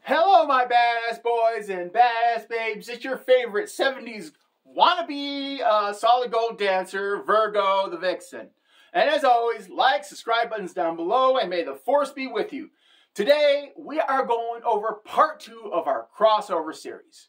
Hello, my badass boys and badass babes. It's your favorite 70s wannabe solid gold dancer, Virgo the Vixen. And as always, like, subscribe buttons down below, and may the force be with you. Today, we are going over part 2 of our crossover series.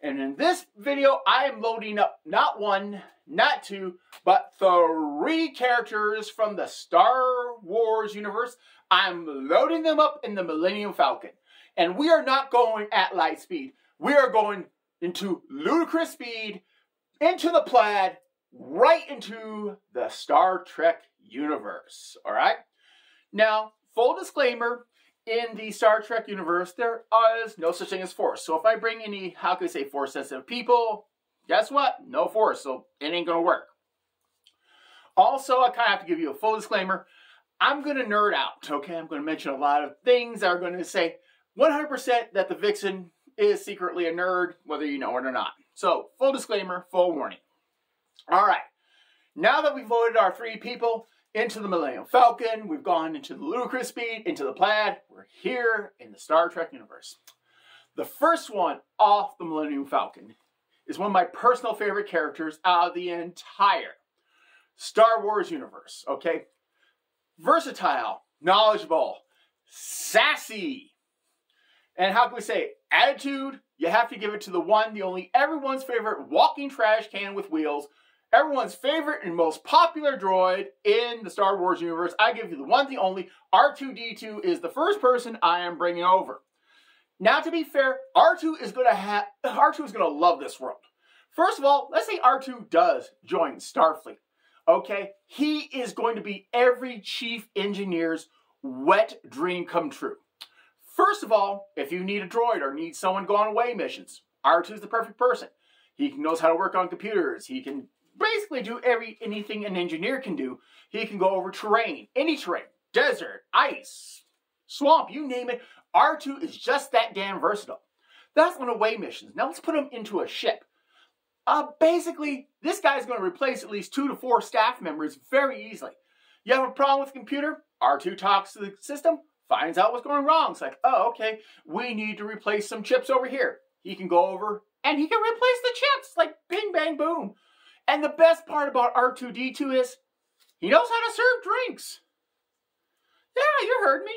And in this video, I am loading up not 1, not 2, but 3 characters from the Star Wars universe. I'm loading them up in the Millennium Falcon. And we are not going at light speed. We are going into ludicrous speed, into the plaid, right into the Star Trek universe. Alright? Now, full disclaimer, in the Star Trek universe, there is no such thing as force. So if I bring any, how can I say, force-sensitive people, guess what? No force, so it ain't going to work. Also, I kind of have to give you a full disclaimer. I'm going to nerd out, okay? I'm going to mention a lot of things that are going to say 100% that the Vixen is secretly a nerd, whether you know it or not. So, full disclaimer, full warning. Alright, now that we've loaded our 3 people into the Millennium Falcon, we've gone into the ludicrous speed, into the plaid, we're here in the Star Trek universe. The first one off the Millennium Falcon is one of my personal favorite characters out of the entire Star Wars universe, okay? Versatile, knowledgeable, sassy, and how can we say, attitude, you have to give it to the one, the only, everyone's favorite walking trash can with wheels, everyone's favorite and most popular droid in the Star Wars universe. I give you the one, the only, R2-D2 is the first person I am bringing over. Now, to be fair, R2 is going to love this world. First of all, let's say R2 does join Starfleet. Okay, he is going to be every chief engineer's wet dream come true. First of all, if you need a droid or need someone go on away missions, R2 is the perfect person. He knows how to work on computers. He can basically do anything an engineer can do. He can go over terrain, any terrain, desert, ice, swamp, you name it. R2 is just that damn versatile. That's on away missions. Now let's put him into a ship. Basically, this guy's going to replace at least 2 to 4 staff members very easily. You have a problem with the computer? R2 talks to the system, finds out what's going wrong. It's like, oh, okay, we need to replace some chips over here. He can go over and he can replace the chips, like bing, bang, boom. And the best part about R2-D2 is he knows how to serve drinks. Yeah, you heard me.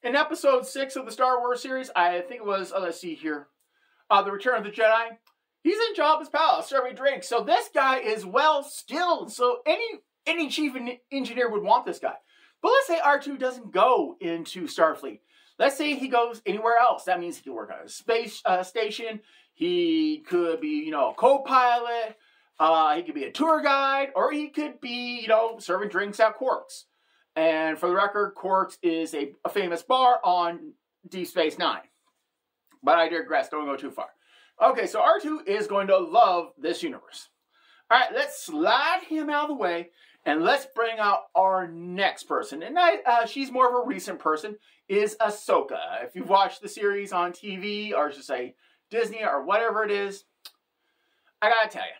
In episode 6 of the Star Wars series, I think it was, let's see here, The Return of the Jedi, he's in Jabba's palace serving drinks. So this guy is well skilled. So any chief engineer would want this guy. But let's say R2 doesn't go into Starfleet. Let's say he goes anywhere else. That means he could work on a space station. He could be, you know, a co-pilot. He could be a tour guide. Or he could be, you know, serving drinks at Quark's. And for the record, Quark's is a famous bar on Deep Space Nine. But I digress. Don't go too far. Okay, so R2 is going to love this universe. All right, let's slide him out of the way, and let's bring out our next person. And she's more of a recent person, is Ahsoka. If you've watched the series on TV, or I should say Disney, or whatever it is, I gotta tell you,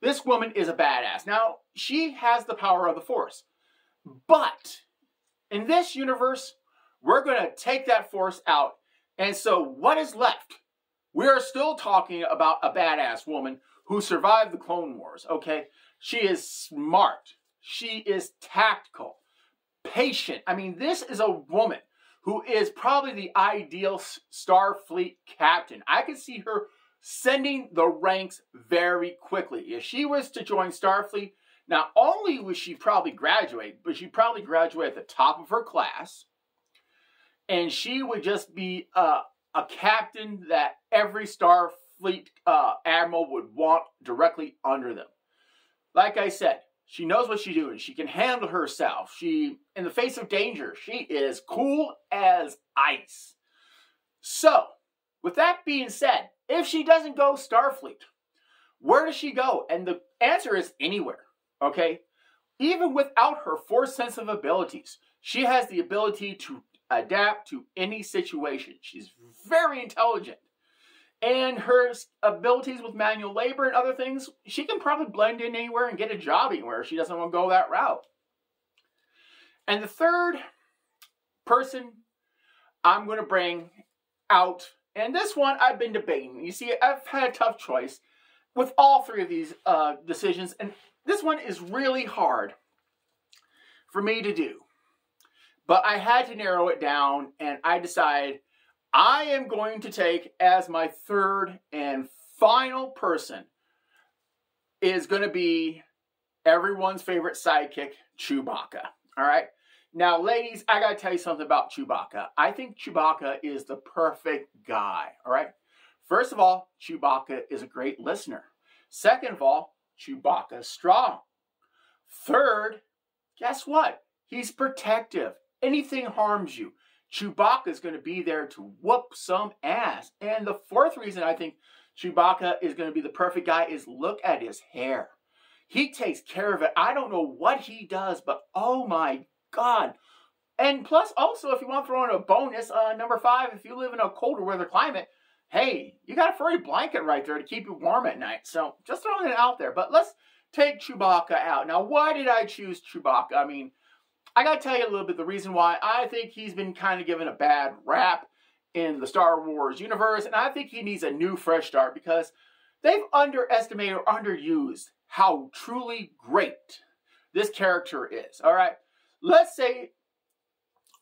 this woman is a badass. Now, she has the power of the Force. But in this universe, we're going to take that Force out. And so what is left? We are still talking about a badass woman who survived the Clone Wars, okay? She is smart. She is tactical, patient. I mean, this is a woman who is probably the ideal Starfleet captain. I could see her sending the ranks very quickly. If she was to join Starfleet, not only would she probably graduate, but she'd probably graduate at the top of her class. And she would just be a captain that every Starfleet admiral would want directly under them. Like I said, she knows what she's doing. She can handle herself. In the face of danger, she is cool as ice. So, with that being said, if she doesn't go Starfleet, where does she go? And the answer is anywhere, okay? Even without her Force-sensitive abilities, she has the ability to adapt to any situation. She's very intelligent. And her abilities with manual labor and other things, she can probably blend in anywhere and get a job anywhere if she doesn't want to go that route. And the third person I'm going to bring out, and this one I've been debating. You see, I've had a tough choice with all three of these decisions, and this one is really hard for me to do. But I had to narrow it down, and I decided I am going to take as my third and final person is going to be everyone's favorite sidekick, Chewbacca. All right? Now, ladies, I got to tell you something about Chewbacca. I think Chewbacca is the perfect guy. All right? First of all, Chewbacca is a great listener. Second of all, Chewbacca is strong. Third, guess what? He's protective. Anything harms you, Chewbacca is going to be there to whoop some ass. And the fourth reason I think Chewbacca is going to be the perfect guy is look at his hair. He takes care of it. I don't know what he does, but oh my God. And plus, also, if you want to throw in a bonus, number 5, if you live in a colder weather climate, hey, you got a furry blanket right there to keep you warm at night. So just throwing it out there. But let's take Chewbacca out. Now, why did I choose Chewbacca? I mean, I got to tell you a little bit the reason why. I think he's been kind of given a bad rap in the Star Wars universe. And I think he needs a new fresh start because they've underestimated or underused how truly great this character is. All right. Let's say,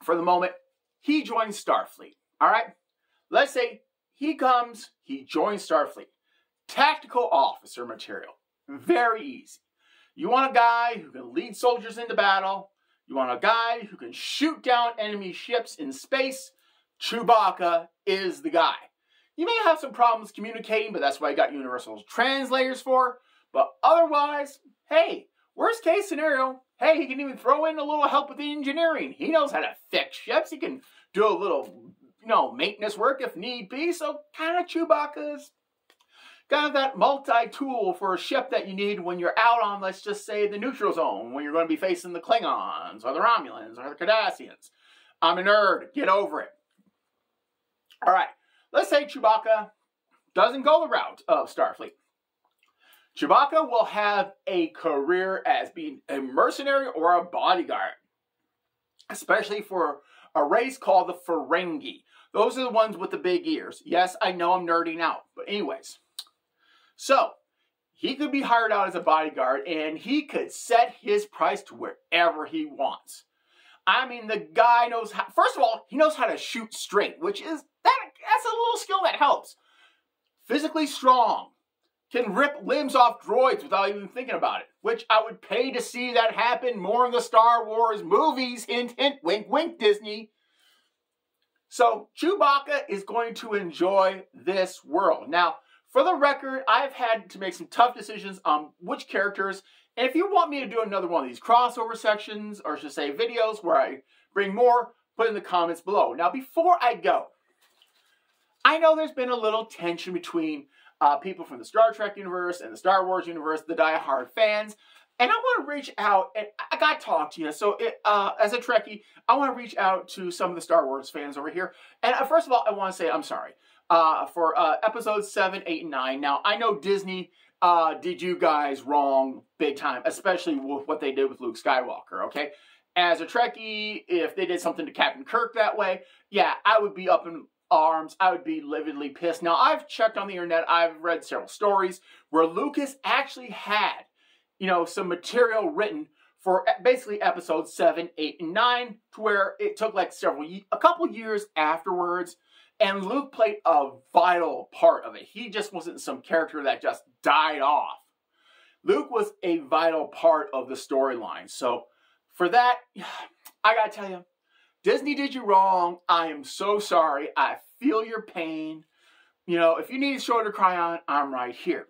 for the moment, he joins Starfleet. All right. Let's say he joins Starfleet. Tactical officer material. Very easy. You want a guy who can lead soldiers into battle. You want a guy who can shoot down enemy ships in space. Chewbacca is the guy. You may have some problems communicating, but that's why I got universal translators for. But otherwise, hey, worst case scenario, hey, he can even throw in a little help with the engineering. He knows how to fix ships. He can do a little, maintenance work if need be. So kind of Chewbacca's got that multi-tool for a ship that you need when you're out on, let's just say, the neutral zone, when you're going to be facing the Klingons, or the Romulans, or the Cardassians. I'm a nerd. Get over it. All right. Let's say Chewbacca doesn't go the route of Starfleet. Chewbacca will have a career as being a mercenary or a bodyguard, especially for a race called the Ferengi. Those are the ones with the big ears. Yes, I know I'm nerding out, but anyways. So, he could be hired out as a bodyguard, and he could set his price to wherever he wants. I mean, the guy knows how, first of all, he knows how to shoot straight, which is, that's a little skill that helps. Physically strong, can rip limbs off droids without even thinking about it, which I would pay to see that happen more in the Star Wars movies. Hint, hint, wink, wink, Disney. So, Chewbacca is going to enjoy this world. Now, for the record, I've had to make some tough decisions on which characters. And if you want me to do another one of these crossover sections, or should say videos where I bring more, put in the comments below. Now, before I go, I know there's been a little tension between people from the Star Trek universe and the Star Wars universe, the die-hard fans. And I want to reach out, and I got to talk to you. So, as a Trekkie, I want to reach out to some of the Star Wars fans over here. And first of all, I want to say I'm sorry. For episodes 7, 8, and 9. Now, I know Disney did you guys wrong big time, especially with what they did with Luke Skywalker, okay? As a Trekkie, if they did something to Captain Kirk that way, yeah, I would be up in arms. I would be lividly pissed. Now, I've checked on the internet. I've read several stories where Lucas actually had, some material written for basically episodes 7, 8, and 9, to where it took like a couple years afterwards. And Luke played a vital part of it. He just wasn't some character that just died off. Luke was a vital part of the storyline. So, for that, I gotta tell you, Disney did you wrong. I am so sorry. I feel your pain. If you need a shoulder to cry on, I'm right here.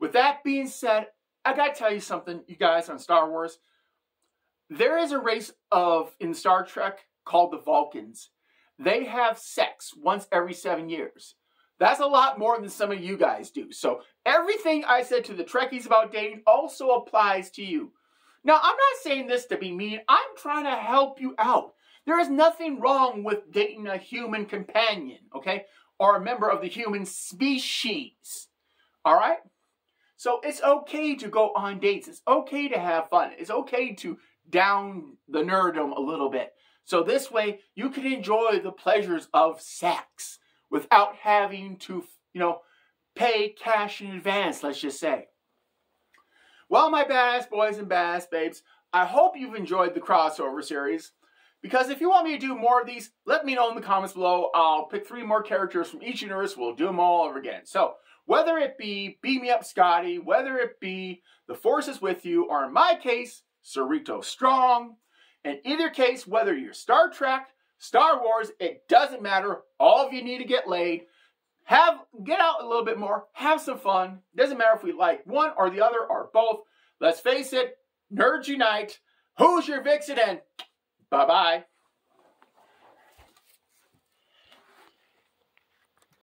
With that being said, I gotta tell you something, you guys, on Star Wars. There is a race in Star Trek called the Vulcans. They have sex once every 7 years. That's a lot more than some of you guys do. So everything I said to the Trekkies about dating also applies to you. Now, I'm not saying this to be mean. I'm trying to help you out. There is nothing wrong with dating a human companion, okay? Or a member of the human species, all right? So it's okay to go on dates. It's okay to have fun. It's okay to down the nerddom a little bit. So this way, you can enjoy the pleasures of sex without having to, pay cash in advance, let's just say. Well, my badass boys and badass babes, I hope you've enjoyed the crossover series. Because if you want me to do more of these, let me know in the comments below. I'll pick 3 more characters from each universe. We'll do them all over again. So, whether it be Beam Me Up Scotty, whether it be The Force is With You, or in my case, Cerrito Strong. In either case, whether you're Star Trek, Star Wars, it doesn't matter. All of you need to get laid. Get out a little bit more. Have some fun. Doesn't matter if we like one or the other or both. Let's face it, nerds unite. Who's your vixen? And bye-bye.